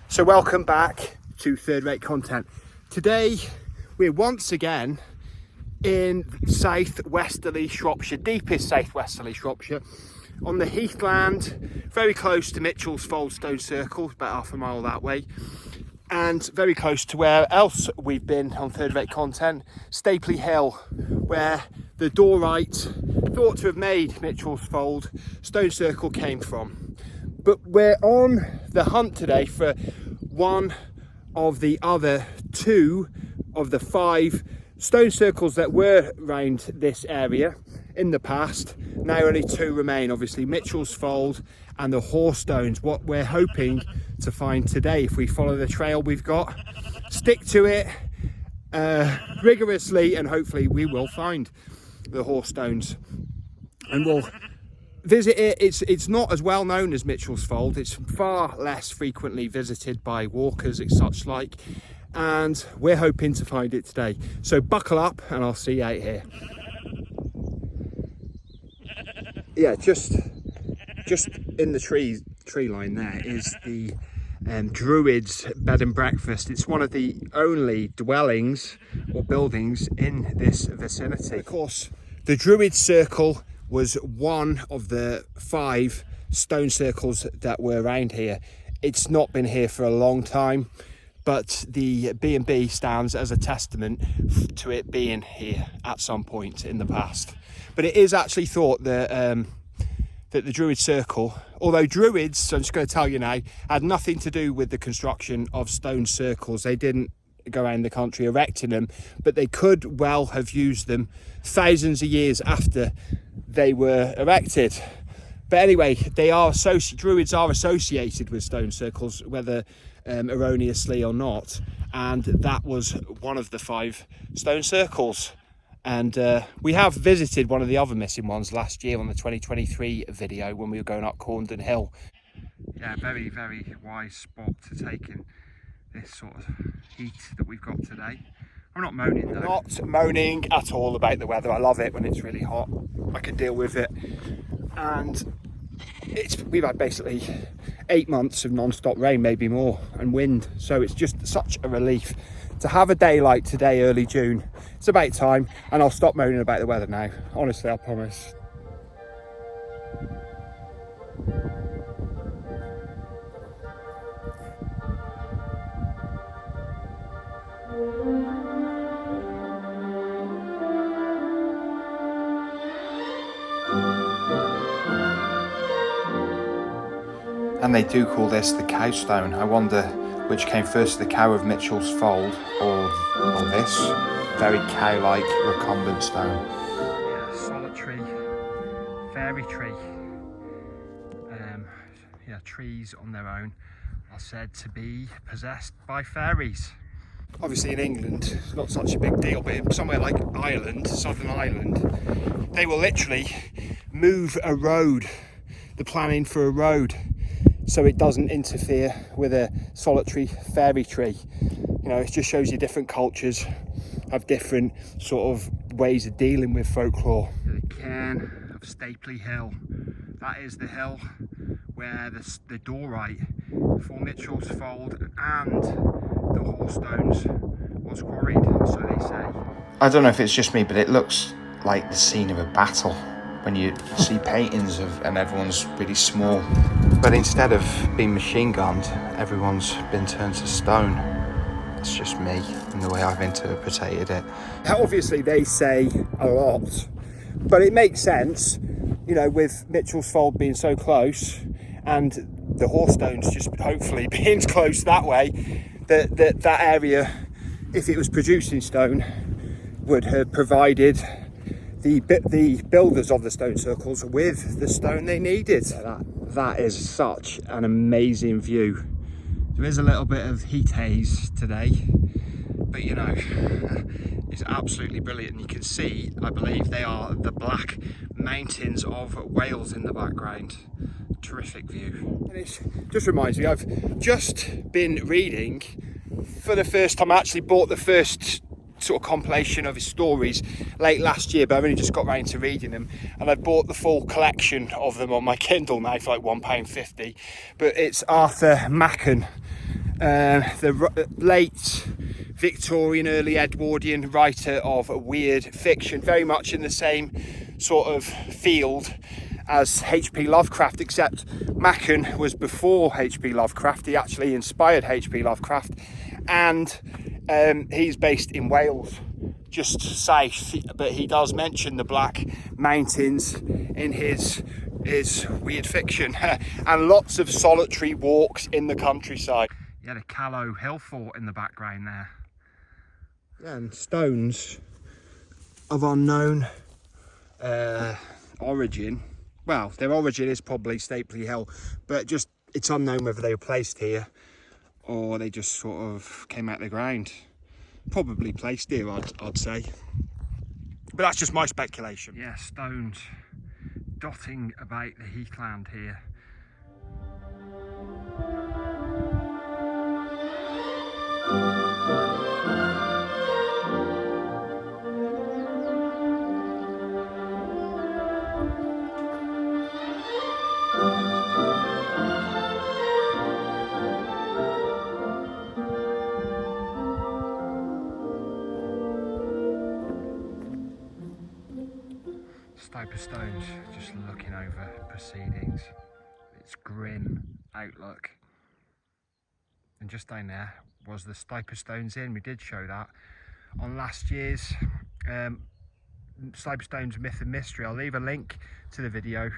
So welcome back to Third Rate Content. Today we're once again in southwesterly Shropshire, deepest southwesterly Shropshire, on the heathland, very close to Mitchell's Fold Stone Circle, about half a mile that way, and very close to where else we've been on Third Rate Content, Stapely Hill, where the Druids thought to have made Mitchell's Fold Stone Circle came from. But we're on the hunt today for one of the other two of the 5 stone circles that were around this area in the past. Now only 2 remain, obviously Mitchell's Fold and the Hor Stones. What we're hoping to find today, if we follow the trail we've got, stick to it rigorously, and hopefully we will find the Hor Stones and we'll visit it. It's not as well known as Mitchell's Fold. It's far less frequently visited by walkers and such like, and we're hoping to find it today. So buckle up and I'll see you out here. Yeah, just in the tree line there is the Druids bed and breakfast. It's one of the only dwellings or buildings in this vicinity. Of course, the Druid Circle was one of the 5 stone circles that were around here. It's not been here for a long time, but the B&B stands as a testament to it being here at some point in the past. But it is actually thought that that the Druid Circle, although Druids, so I'm just going to tell you now, had nothing to do with the construction of stone circles. They didn't go around the country erecting them, but they could well have used them thousands of years after they were erected. But anyway, Druids are associated with stone circles, whether erroneously or not, and that was one of the 5 stone circles. And we have visited one of the other missing ones last year on the 2023 video when we were going up Corndon Hill. Yeah, very, very wise spot to take in this sort of heat that we've got today. I'm not moaning though. Not moaning at all about the weather. I love it when it's really hot. I can deal with it. And we've had basically 8 months of non-stop rain, maybe more, and wind. So it's just such a relief to have a day like today, early June. It's about time, and I'll stop moaning about the weather now. Honestly, I promise. And they do call this the cow stone. I wonder which came first, the cow of Mitchell's Fold or this very cow-like recumbent stone. Yeah, solitary fairy tree. Yeah, trees on their own are said to be possessed by fairies. Obviously in England, it's not such a big deal, but somewhere like Ireland, Southern Ireland, they will literally move a road, the planning for a road, so it doesn't interfere with a solitary fairy tree. You know, it just shows you different cultures have different sort of ways of dealing with folklore. The cairn of Stapely Hill. That is the hill where the Druid for Mitchell's Fold and the Hor Stones was quarried, so they say. I don't know if it's just me, but it looks like the scene of a battle when you see paintings and everyone's really small. But instead of being machine gunned, everyone's been turned to stone. It's just me and the way I've interpreted it. Obviously they say a lot, but it makes sense, you know, with Mitchell's Fold being so close and the Hor Stones just hopefully being close that way, that area, if it was producing stone, would have provided the builders of the stone circles with the stone they needed. That is such an amazing view. There is a little bit of heat haze today, but you know, it's absolutely brilliant. You can see, I believe they are the Black Mountains of Wales in the background. Terrific view. And it just reminds me, I've just been reading for the first time. I actually bought the first sort of compilation of his stories late last year, but I've only just got round to reading them, and I bought the full collection of them on my Kindle now for like £1.50. But it's Arthur Machen, the late Victorian, early Edwardian writer of weird fiction, very much in the same sort of field as H.P. Lovecraft, except Machen was before H.P. Lovecraft. He actually inspired H.P. Lovecraft, and he's based in Wales, just south, but he does mention the Black Mountains in his weird fiction and lots of solitary walks in the countryside. You had a Callow Hill fort in the background there. Yeah, and stones of unknown origin. Well, their origin is probably Stapely Hill, but just it's unknown whether they were placed here or they just sort of came out of the ground. Probably placed here, I'd say. But that's just my speculation. Yeah, stones dotting about the heathland here. Stapely Stones, just looking over proceedings, its grim outlook. And just down there was the Stapely Stones Inn. We did show that on last year's Stapely Stones Myth and Mystery. I'll leave a link to the video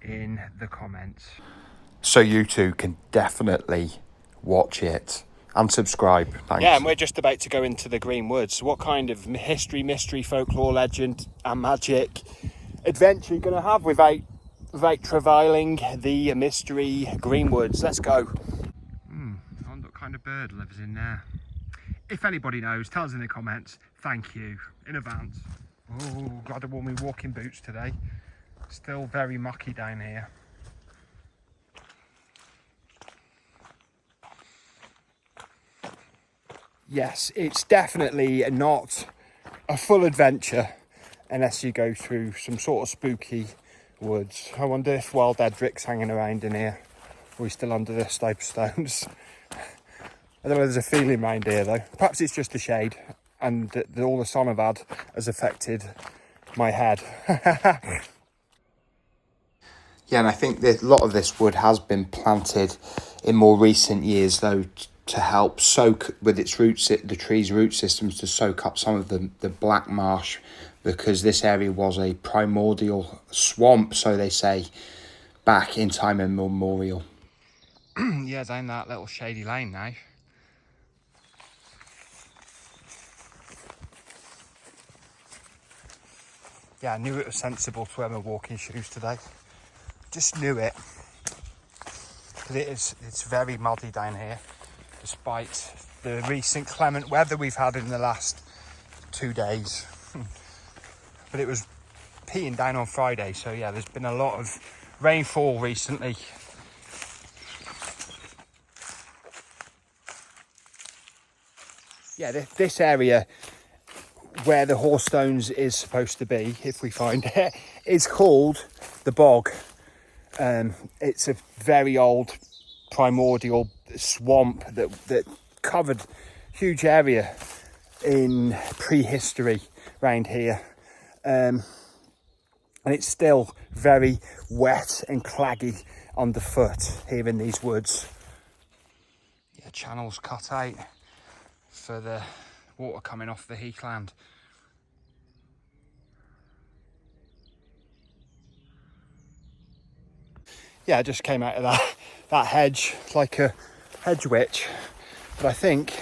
in the comments, so you two can definitely watch it and subscribe. Thanks. Yeah, and we're just about to go into the Green Woods. What kind of history, mystery, folklore, legend and magic adventure you're going to have without travailing the mystery Green Woods? Let's go. I wonder what kind of bird lives in there. If anybody knows, tell us in the comments. Thank you in advance. Oh, glad I wore my walking boots today. Still very mucky down here. Yes, it's definitely not a full adventure unless you go through some sort of spooky woods. I wonder if wild Edric's hanging around in here, or he's still under the Stapely Stones. I don't know, there's a feeling around here though. Perhaps it's just the shade and all the sun I've had has affected my head. Yeah, and I think that a lot of this wood has been planted in more recent years though, to help soak with its roots, the tree's root systems, to soak up some of the black marsh, because this area was a primordial swamp, so they say, back in time immemorial. Yeah, down that little shady lane now. Yeah, I knew it was sensible to wear my walking shoes today. Just knew it. But it's very muddy down here, despite the recent clement weather we've had in the last 2 days. But it was peeing down on Friday, so yeah, there's been a lot of rainfall recently. Yeah, this area where the Hor Stones is supposed to be, if we find it, is called the Bog. It's a very old primordial swamp that covered huge area in prehistory around here. And it's still very wet and claggy underfoot here in these woods. Yeah, channels cut out for the water coming off the heathland. Yeah, I just came out of that hedge like a hedge witch, but I think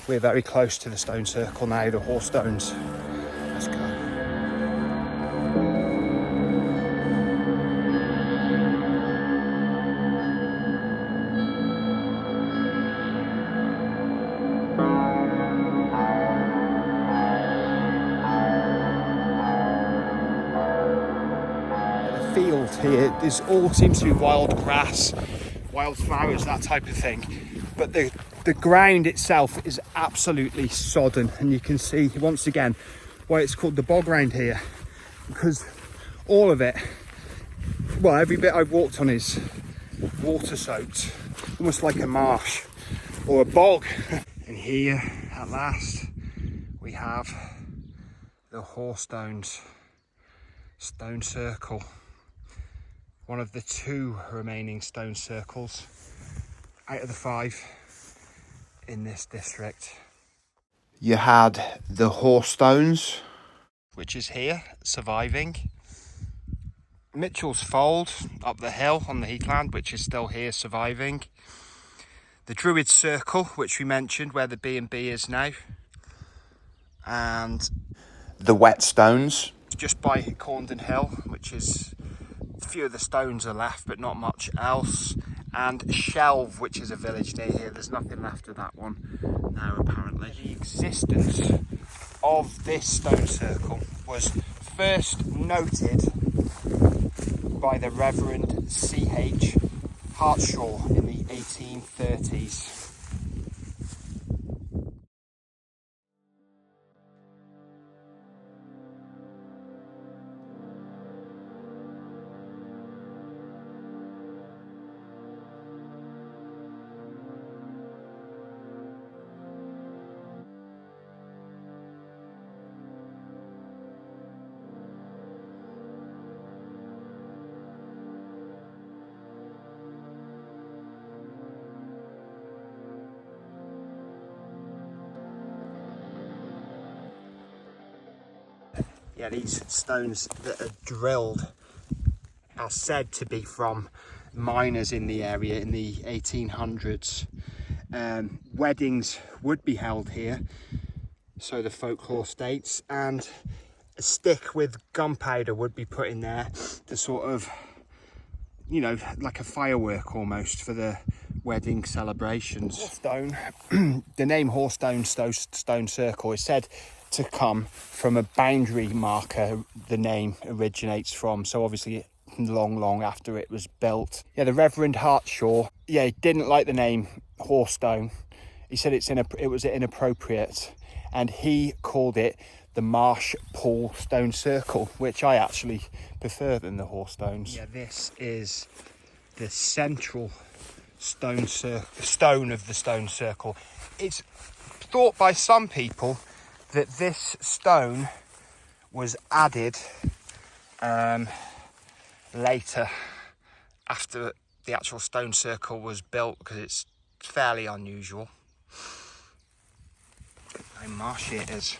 we're very close to the stone circle now, the Hor Stones. Let's go. Field here is all seems to be wild grass, wild flowers, that type of thing, but the ground itself is absolutely sodden, and you can see once again why it's called the bog round here, because all of it, well, every bit I've walked on is water soaked, almost like a marsh. or a bog. And here at last we have the Hoarstones stone circle, one of the 2 remaining stone circles out of the 5 in this district. You had the Hor Stones, which is here surviving. Mitchell's Fold up the hill on the heathland, which is still here surviving. The Druids Circle, which we mentioned, where the B&B is now. And the Wet Stones, just by Corndon Hill, which is a few of the stones are left, but not much else. And Shelve, which is a village near here. There's nothing left of that one now, apparently. The existence of this stone circle was first noted by the Reverend C.H. Hartshaw in the 1830s. Yeah, these stones that are drilled are said to be from miners in the area in the 1800s. Weddings would be held here, so the folklore states, and a stick with gunpowder would be put in there to sort of, you know, like a firework almost for the wedding celebrations. Horstone, the name Hoarstones stone circle is said to come from a boundary marker the name originates from, so obviously long after it was built. Yeah, the Reverend Hartshaw, yeah, he didn't like the name Hoarstone. He said it was inappropriate, and he called it the Marsh Pool Stone Circle, which I actually prefer than the Hoarstones. Yeah, this is the central stone of the stone circle. It's thought by some people that this stone was added later, after the actual stone circle was built, because it's fairly unusual. How marshy it is,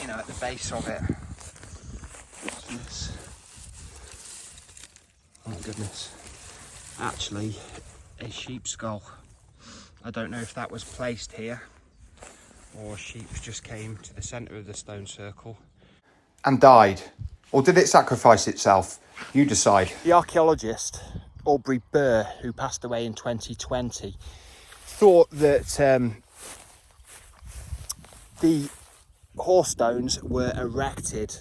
you know, at the base of it. What's this? Oh goodness, actually a sheep skull. I don't know if that was placed here or sheep just came to the centre of the stone circle and died, or did it sacrifice itself? You decide. The archaeologist Aubrey Burr, who passed away in 2020, thought that the Hoarstones were erected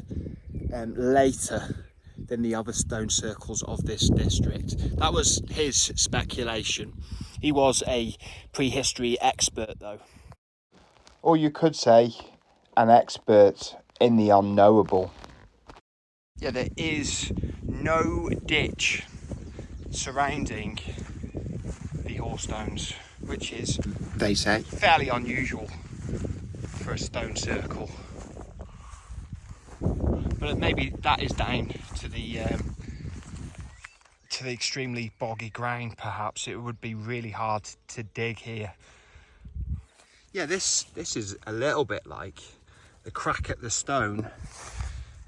later than the other stone circles of this district. That was his speculation. He was a prehistory expert though. Or you could say an expert in the unknowable. Yeah, there is no ditch surrounding the Hoarstones, which is, they say, fairly unusual for a stone circle. But maybe that is down to the extremely boggy ground. Perhaps it would be really hard to dig here. Yeah, this is a little bit like the crack at the stone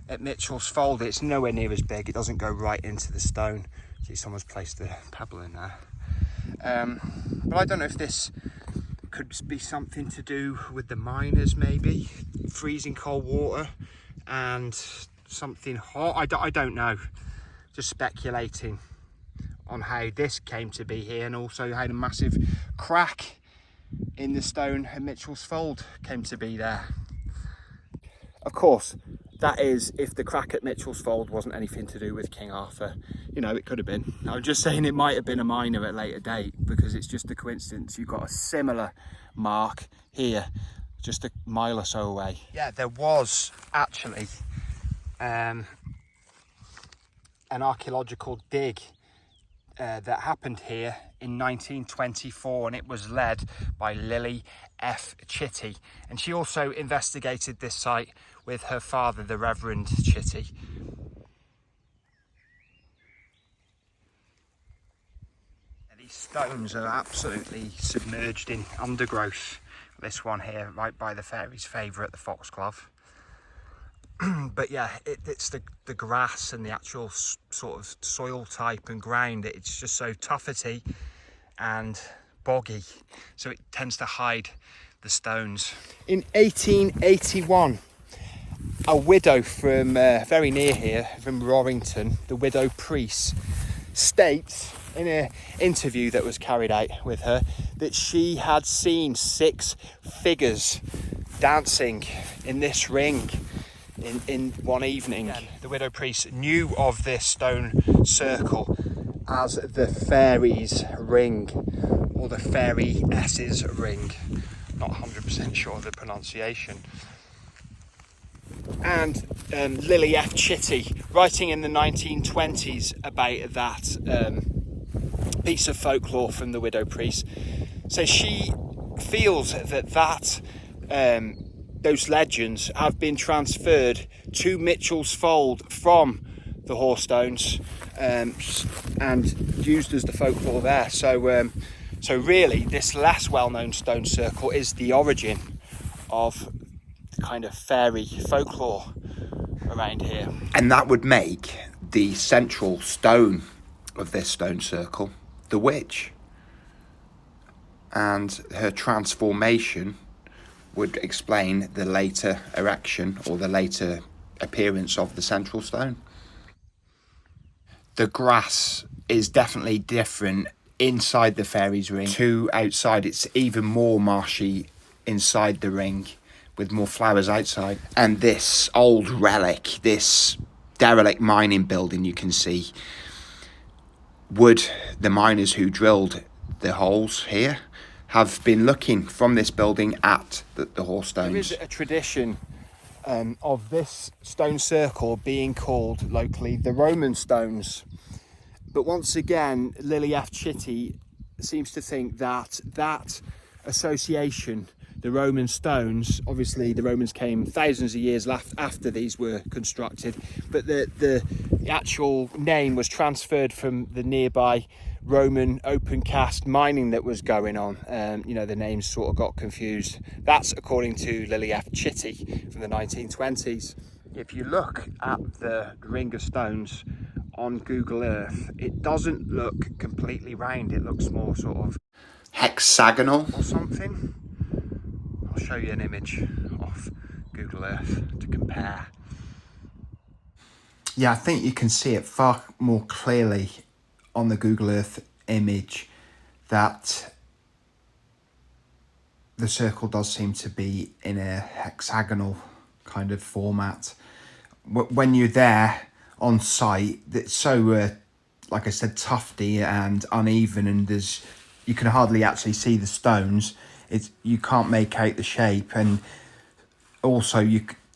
at Mitchell's Fold. It's nowhere near as big. It doesn't go right into the stone. See, someone's placed a pebble in there. But I don't know if this could be something to do with the miners, maybe freezing cold water and something hot. I don't know, just speculating on how this came to be here, and also how the massive crack in the stone at Mitchell's Fold came to be there. Of course, that is if the crack at Mitchell's Fold wasn't anything to do with King Arthur. You know, it could have been. I'm just saying it might have been a miner at a later date, because it's just a coincidence. You've got a similar mark here, just a mile or so away. Yeah, there was actually an archaeological dig that happened here in 1924, and it was led by Lily F. Chitty. And she also investigated this site with her father, the Reverend Chitty. These stones are absolutely submerged in undergrowth. This one here, right by the fairies' favourite, the foxglove. But yeah, it's the grass and the actual sort of soil type and ground. It's just so tuffety and boggy, so it tends to hide the stones. In 1881, a widow from very near here, from Rorrington, the widow Priest, states in an interview that was carried out with her that she had seen 6 figures dancing in this ring in one evening. The widow Priest knew of this stone circle as the fairies ring, or the fairy S's ring. Not 100% sure of the pronunciation. And Lily F. Chitty, writing in the 1920s about that piece of folklore from the widow Priest, says she feels that those legends have been transferred to Mitchell's Fold from the Hor Stones and used as the folklore there. So really, this less well-known stone circle is the origin of the kind of fairy folklore around here. And that would make the central stone of this stone circle the witch. And her transformation would explain the later erection or the later appearance of the central stone. The grass is definitely different inside the fairies ring to outside. It's even more marshy inside the ring with more flowers outside. And this old relic, this derelict mining building you can see, would the miners who drilled the holes here have been looking from this building at the Hor Stones. There is a tradition of this stone circle being called locally the Roman Stones. But once again, Lily F. Chitty seems to think that association, the Roman stones, obviously the Romans came thousands of years after these were constructed, but the actual name was transferred from the nearby Roman open cast mining that was going on. The names sort of got confused. That's according to Lily F. Chitty from the 1920s. If you look at the ring of stones on Google Earth, it doesn't look completely round. It looks more sort of hexagonal or something. I'll show you an image off Google Earth to compare. Yeah, I think you can see it far more clearly on the Google Earth image that the circle does seem to be in a hexagonal kind of format. When you're there on site, it's so, like I said, tufty and uneven, and you can hardly actually see the stones. You can't make out the shape, and also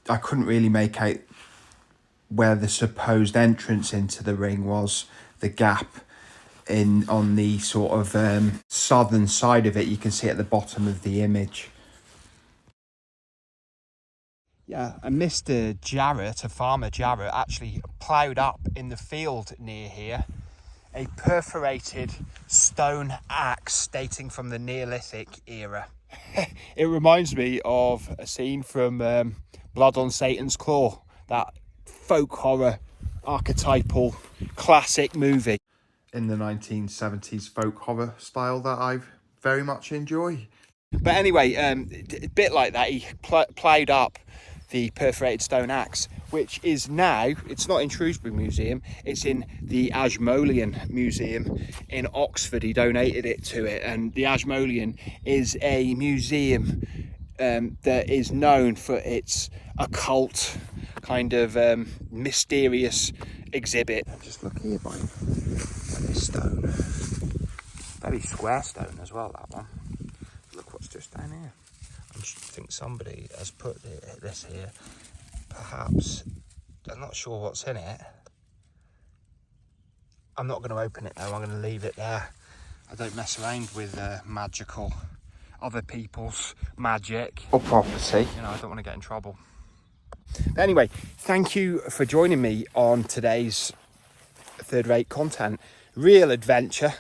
I couldn't really make out where the supposed entrance into the ring was. The gap on the sort of southern side of it, you can see at the bottom of the image. Yeah, and Mr. Jarrett, a farmer Jarrett, actually ploughed up in the field near here a perforated stone axe dating from the Neolithic era. It reminds me of a scene from Blood on Satan's Claw, that folk horror archetypal classic movie. In the 1970s folk horror style that I very much enjoy. But anyway, a bit like that, he ploughed up the perforated stone axe, which is now, it's not in Shrewsbury Museum, it's in the Ashmolean Museum in Oxford. He donated it to it, and the Ashmolean is a museum that is known for its occult kind of mysterious exhibit. Just look here by this stone. Very square stone as well, that one. Look what's just down here. I think somebody has put this here. Perhaps, I'm not sure what's in it. I'm not going to open it though, I'm going to leave it there. I don't mess around with magical, other people's magic. Or property. You know, I don't want to get in trouble. But anyway, thank you for joining me on today's third-rate content. Real adventure,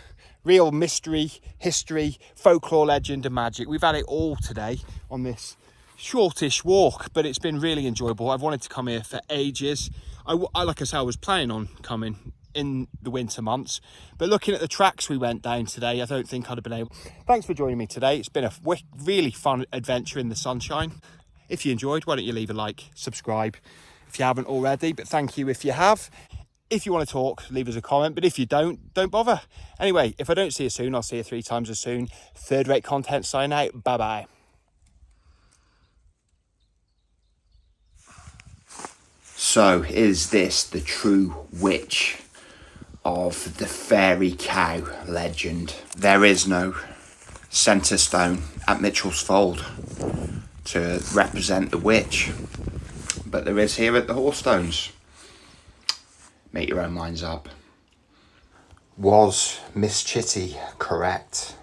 real mystery, history, folklore, legend and magic. We've had it all today on this shortish walk, but it's been really enjoyable. I've wanted to come here for ages. Like I said, I was planning on coming in the winter months, but looking at the tracks we went down today, I don't think I'd have been able. Thanks for joining me today. It's been a really fun adventure in the sunshine. If you enjoyed, why don't you leave a like, subscribe if you haven't already, but thank you if you have. If you want to talk, leave us a comment, but if you don't bother. Anyway, if I don't see you soon, I'll see you 3 times as soon. Third-rate content, sign out. Bye bye. So, is this the true witch of the fairy cow legend? There is no centre stone at Mitchell's Fold to represent the witch, but there is here at the Hor Stones. Make your own minds up. Was Miss Chitty correct?